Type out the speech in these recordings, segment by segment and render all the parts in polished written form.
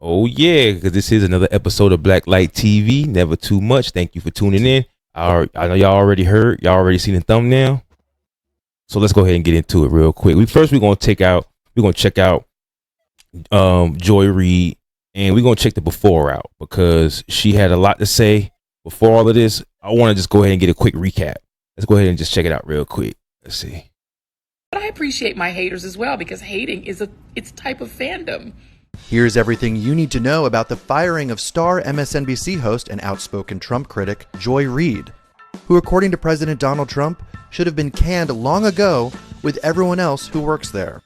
Oh yeah, because this is another episode of Black Light TV. Never too much. Thank you for tuning in. I know y'all already heard. Y'all already seen the thumbnail. So let's go ahead and get into it real quick. We're gonna check out Joy Reid, and we're gonna check the before out because she had a lot to say before all of this. I want to just go ahead and get a quick recap. Let's go ahead and just check it out real quick. Let's see. But I appreciate my haters as well, because hating is it's a type of fandom. Here's everything you need to know about the firing of star MSNBC host and outspoken Trump critic Joy Reid, who, according to President Donald Trump, should have been canned long ago with everyone else who works there.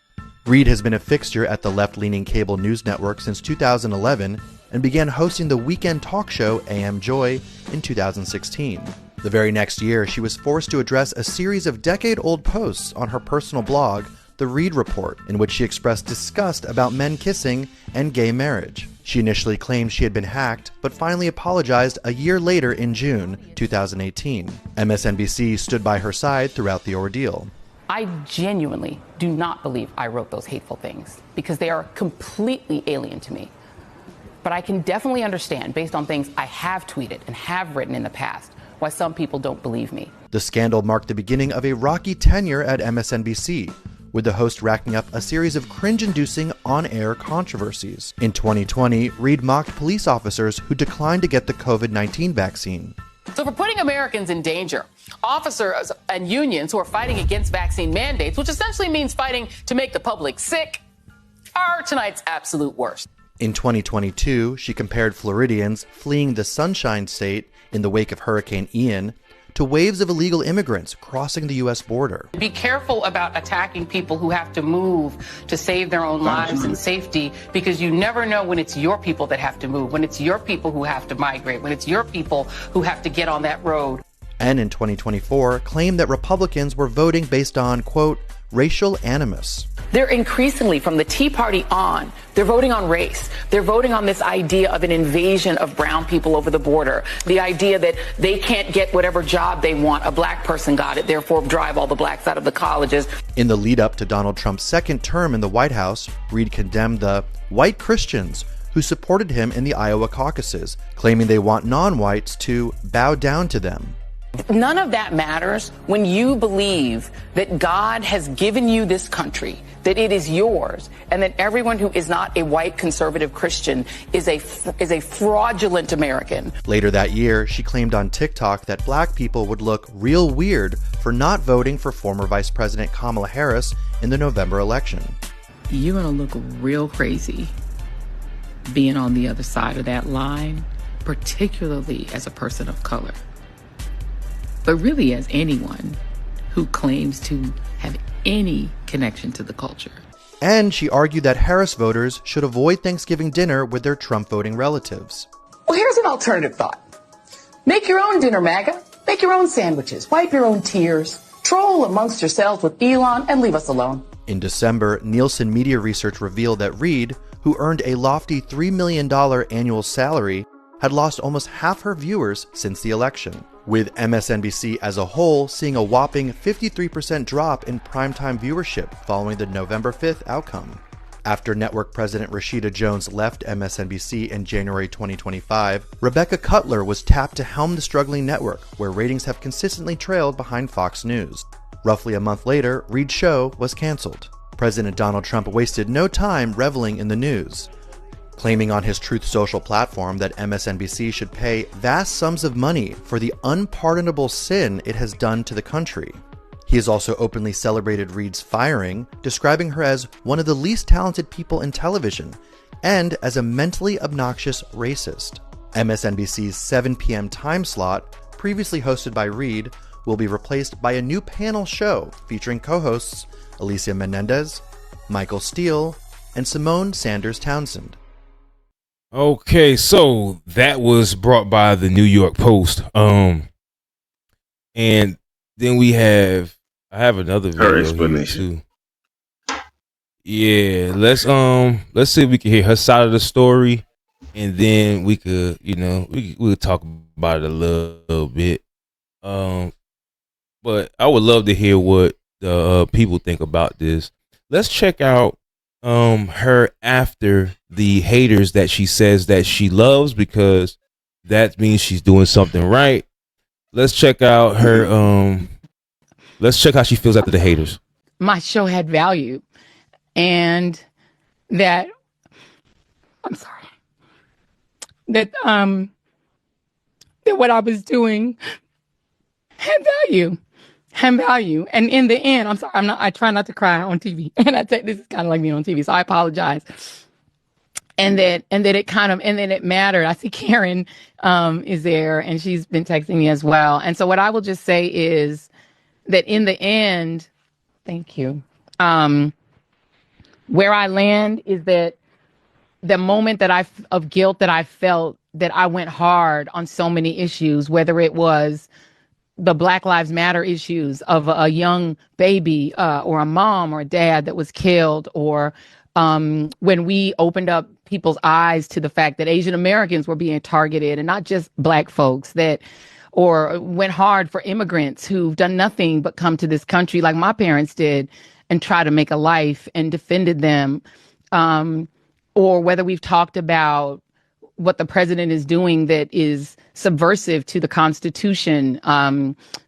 Reid has been a fixture at the left-leaning cable news network since 2011 and began hosting the weekend talk show AM Joy in 2016. The very next year, she was forced to address a series of decade-old posts on her personal blog, The Reid Report, in which she expressed disgust about men kissing and gay marriage. She initially claimed she had been hacked, but finally apologized a year later in June 2018. MSNBC stood by her side throughout the ordeal. I genuinely do not believe I wrote those hateful things, because they are completely alien to me. But I can definitely understand, based on things I have tweeted and have written in the past, why some people don't believe me. The scandal marked the beginning of a rocky tenure at MSNBC, with the host racking up a series of cringe-inducing on-air controversies. In 2020, Reid mocked police officers who declined to get the COVID-19 vaccine. So for putting Americans in danger, officers and unions who are fighting against vaccine mandates, which essentially means fighting to make the public sick, are tonight's absolute worst. In 2022, she compared Floridians fleeing the Sunshine State in the wake of Hurricane Ian to waves of illegal immigrants crossing the U.S. border. Be careful about attacking people who have to move to save their own lives and safety, because you never know when it's your people that have to move, when it's your people who have to migrate, when it's your people who have to get on that road. And in 2024, claimed that Republicans were voting based on, quote, racial animus. They're increasingly, from the Tea Party on, they're voting on race. They're voting on this idea of an invasion of brown people over the border. The idea that they can't get whatever job they want. A black person got it, therefore drive all the blacks out of the colleges. In the lead up to Donald Trump's second term in the White House, Reid condemned the white Christians who supported him in the Iowa caucuses, claiming they want non-whites to bow down to them. None of that matters when you believe that God has given you this country, that it is yours, and that everyone who is not a white conservative Christian is a fraudulent American. Later that year, she claimed on TikTok that black people would look real weird for not voting for former Vice President Kamala Harris in the November election. You're gonna look real crazy being on the other side of that line, particularly as a person of color. But really as anyone who claims to have any connection to the culture. And she argued that Harris voters should avoid Thanksgiving dinner with their Trump voting relatives. Well, here's an alternative thought. Make your own dinner, MAGA. Make your own sandwiches. Wipe your own tears. Troll amongst yourselves with Elon and leave us alone. In December, Nielsen Media Research revealed that Reid, who earned a lofty $3 million annual salary, had lost almost half her viewers since the election, with MSNBC as a whole seeing a whopping 53% drop in primetime viewership following the November 5th outcome. After network president Rashida Jones left MSNBC in January 2025, Rebecca Cutler was tapped to helm the struggling network, where ratings have consistently trailed behind Fox News. Roughly a month later, Reid's show was canceled. President Donald Trump wasted no time reveling in the news, claiming on his Truth Social platform that MSNBC should pay vast sums of money for the unpardonable sin it has done to the country. He has also openly celebrated Reid's firing, describing her as one of the least talented people in television and as a mentally obnoxious racist. MSNBC's 7 p.m. time slot, previously hosted by Reid, will be replaced by a new panel show featuring co-hosts Alicia Menendez, Michael Steele, and Simone Sanders Townsend. Okay, so that was brought by the New York Post. And then I have another video her explanation too. Yeah, let's see if we can hear her side of the story, and then we could, we'll talk about it a little bit. But I would love to hear what the people think about this. Let's check out her after the haters that she says that she loves, because that means she's doing something right. Let's check out her let's check how she feels after the haters. My show had value, and that I'm sorry. That what I was doing had value. And in the end, I'm sorry, I try not to cry on TV. And I think this is kind of like me on TV, so I apologize. And that it mattered. I see Karen is there, and she's been texting me as well. And so what I will just say is that in the end, thank you. Where I land is that the moment of guilt that I felt, that I went hard on so many issues, whether it was the Black Lives Matter issues of a young baby or a mom or a dad that was killed, or when we opened up people's eyes to the fact that Asian Americans were being targeted and not just Black folks, or went hard for immigrants who've done nothing but come to this country like my parents did and try to make a life and defended them. Or whether we've talked about what the president is doing that is subversive to the Constitution,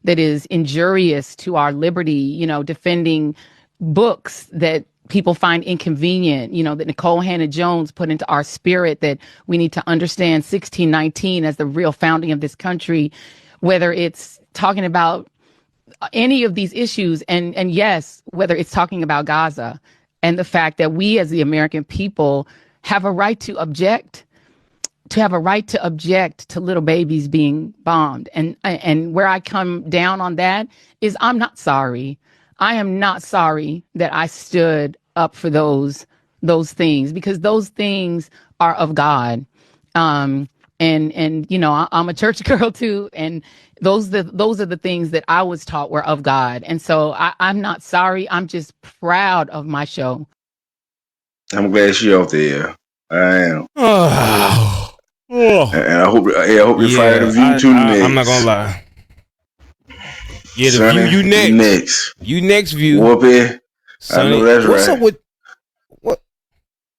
that is injurious to our liberty, defending books that people find inconvenient, that Nicole Hannah-Jones put into our spirit, that we need to understand 1619 as the real founding of this country, whether it's talking about any of these issues, and yes, whether it's talking about Gaza and the fact that we as the American people have a right to object, to little babies being bombed. And where I come down on that is I'm not sorry. I am not sorry that I stood up for those things, because those things are of God. And I'm a church girl too, and those are the things that I was taught were of God. And so I'm not sorry. I'm just proud of my show. I'm glad she off there. I am. Oh. And I hope you find the view too next. I'm not gonna lie. Yeah, the Sonny, view you next. You next view. Whoopie. Sonny, I know that's what's right. Up with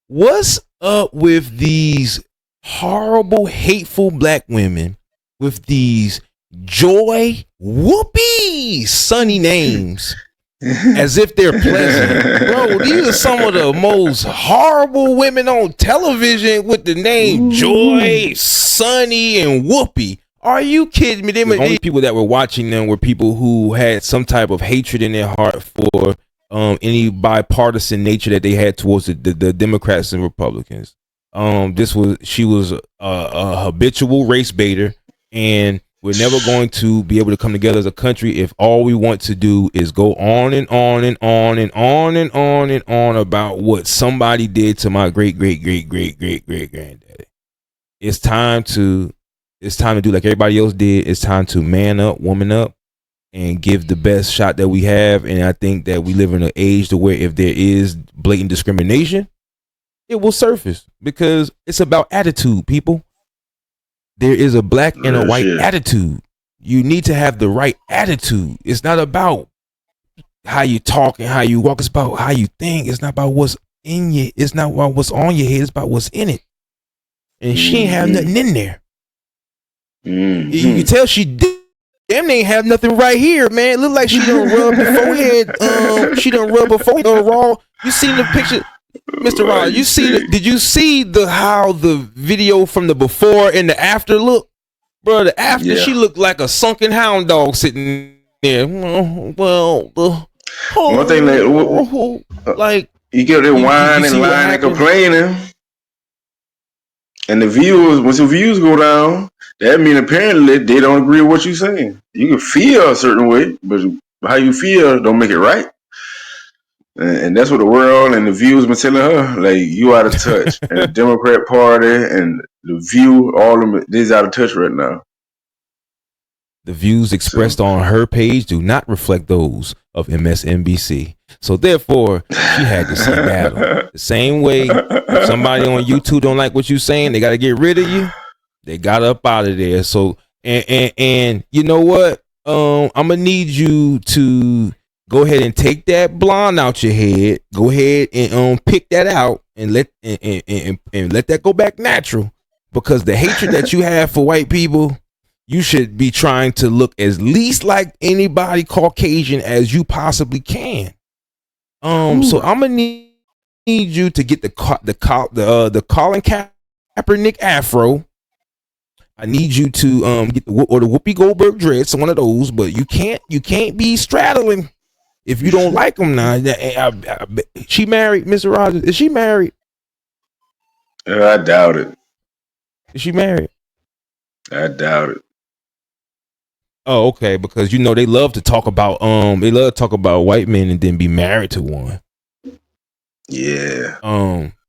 what's up with these horrible, hateful Black women with these Joy, Whoopi, Sunny names? As if they're pleasant. Bro, these are some of the most horrible women on television with the name Joy, Sunny, and Whoopi. Are you kidding me? The only people that were watching them were people who had some type of hatred in their heart for any bipartisan nature that they had towards the Democrats and Republicans. She was a habitual race baiter, and we're never going to be able to come together as a country if all we want to do is go on and on and on and on and on and on about what somebody did to my great granddaddy. It's time to do like everybody else did. It's time to man up, woman up, and give the best shot that we have. And I think that we live in an age to where if there is blatant discrimination, it will surface, because it's about attitude, people. There is a black and a white attitude. You need to have the right attitude. It's not about how you talk and how you walk. It's about how you think. It's not about what's in you. It's not about what's on your head. It's about what's in it. And she ain't have nothing in there. You can tell she did. Damn, they ain't have nothing right here, man. It look like she done rub the forehead. She done rub her forehead raw. You seen the picture? Mr. Ron, did you see how the video from the before and the after look? Bro, the after, she looked like a sunken hound dog sitting there. Well, one thing like you get there whining and lying and complaining, and once the views go down, that means apparently they don't agree with what you're saying. You can feel a certain way, but how you feel don't make it right. And that's what the world and the Views been telling her. Like, you out of touch. And the Democrat Party and the View, all of them, they's out of touch right now. The views expressed on her page do not reflect those of MSNBC. So therefore, she had to see battle. The same way, if somebody on YouTube don't like what you're saying, they got to get rid of you. They got up out of there. So, and you know what? I'm gonna need you to go ahead and take that blonde out your head. Go ahead and pick that out and let that go back natural. Because the hatred that you have for white people, you should be trying to look as least like anybody Caucasian as you possibly can. So I'm gonna need you to get the Colin Kaepernick afro. I need you to get the Whoopi Goldberg dreads, one of those. But you can't be straddling if you don't like them now. She married, Mr. Rogers? Is she married? I doubt it. Is she married? I doubt it. Oh, okay. Because they love to talk about white men and then be married to one. Yeah.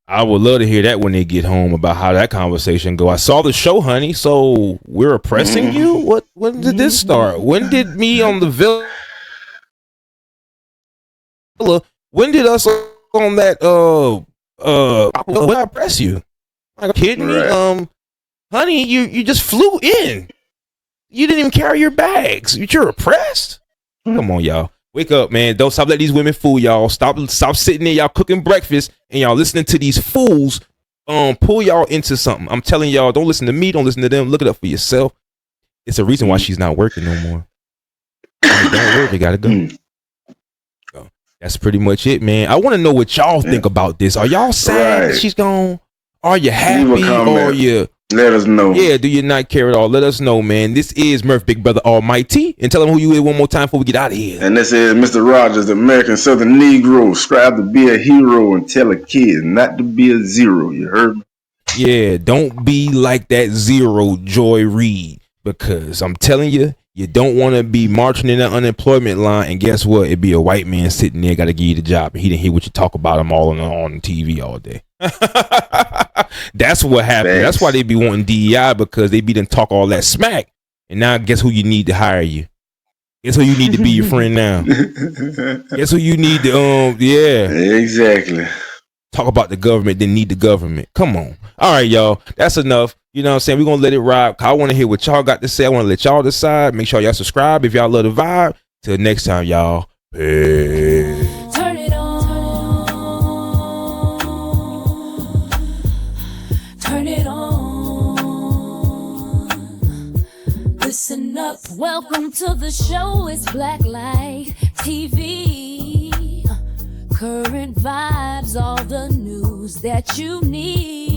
I would love to hear that when they get home about how that conversation go. I saw the show, honey. So we're oppressing you. When did this start? When did me on the villa? When did us on that? When I oppress you? Like, kidding me? Right. Honey, you just flew in. You didn't even carry your bags. You're oppressed. Come on, y'all. Wake up, man. Don't stop letting these women fool y'all. Stop sitting there, y'all cooking breakfast and y'all listening to these fools pull y'all into something. I'm telling y'all, don't listen to me, don't listen to them. Look it up for yourself. It's a reason why she's not working no more. Don't work, you gotta go. So, that's pretty much it, man. I want to know what y'all think about this. Are y'all sad that she's gone? Are you happy? Or you let us know. Yeah, do you not care at all? Let us know, man. This is Murph Big Brother Almighty. And tell them who you is one more time before we get out of here. And this is Mr. Rogers, the American Southern Negro. Strive to be a hero and tell a kid not to be a zero. You heard me? Yeah, don't be like that zero, Joy Reid. Because I'm telling you, you don't want to be marching in the unemployment line. And guess what? It'd be a white man sitting there, got to give you the job. And he didn't hear what you talk about him all on TV all day. That's what happened. Thanks. That's why they be wanting DEI, because they be done talk all that smack. And now guess who you need to hire you? Guess who you need to be your friend now? Guess who you need to Exactly. talk about the government, then need the government. Come on. All right, y'all. That's enough. You know what I'm saying? We're gonna let it ride. I want to hear what y'all got to say. I want to let y'all decide. Make sure y'all subscribe if y'all love the vibe. Till next time, y'all. Peace. Turn it on. Turn it on. Listen up. Welcome to the show. It's Blacklight TV. Current vibes, all the news that you need.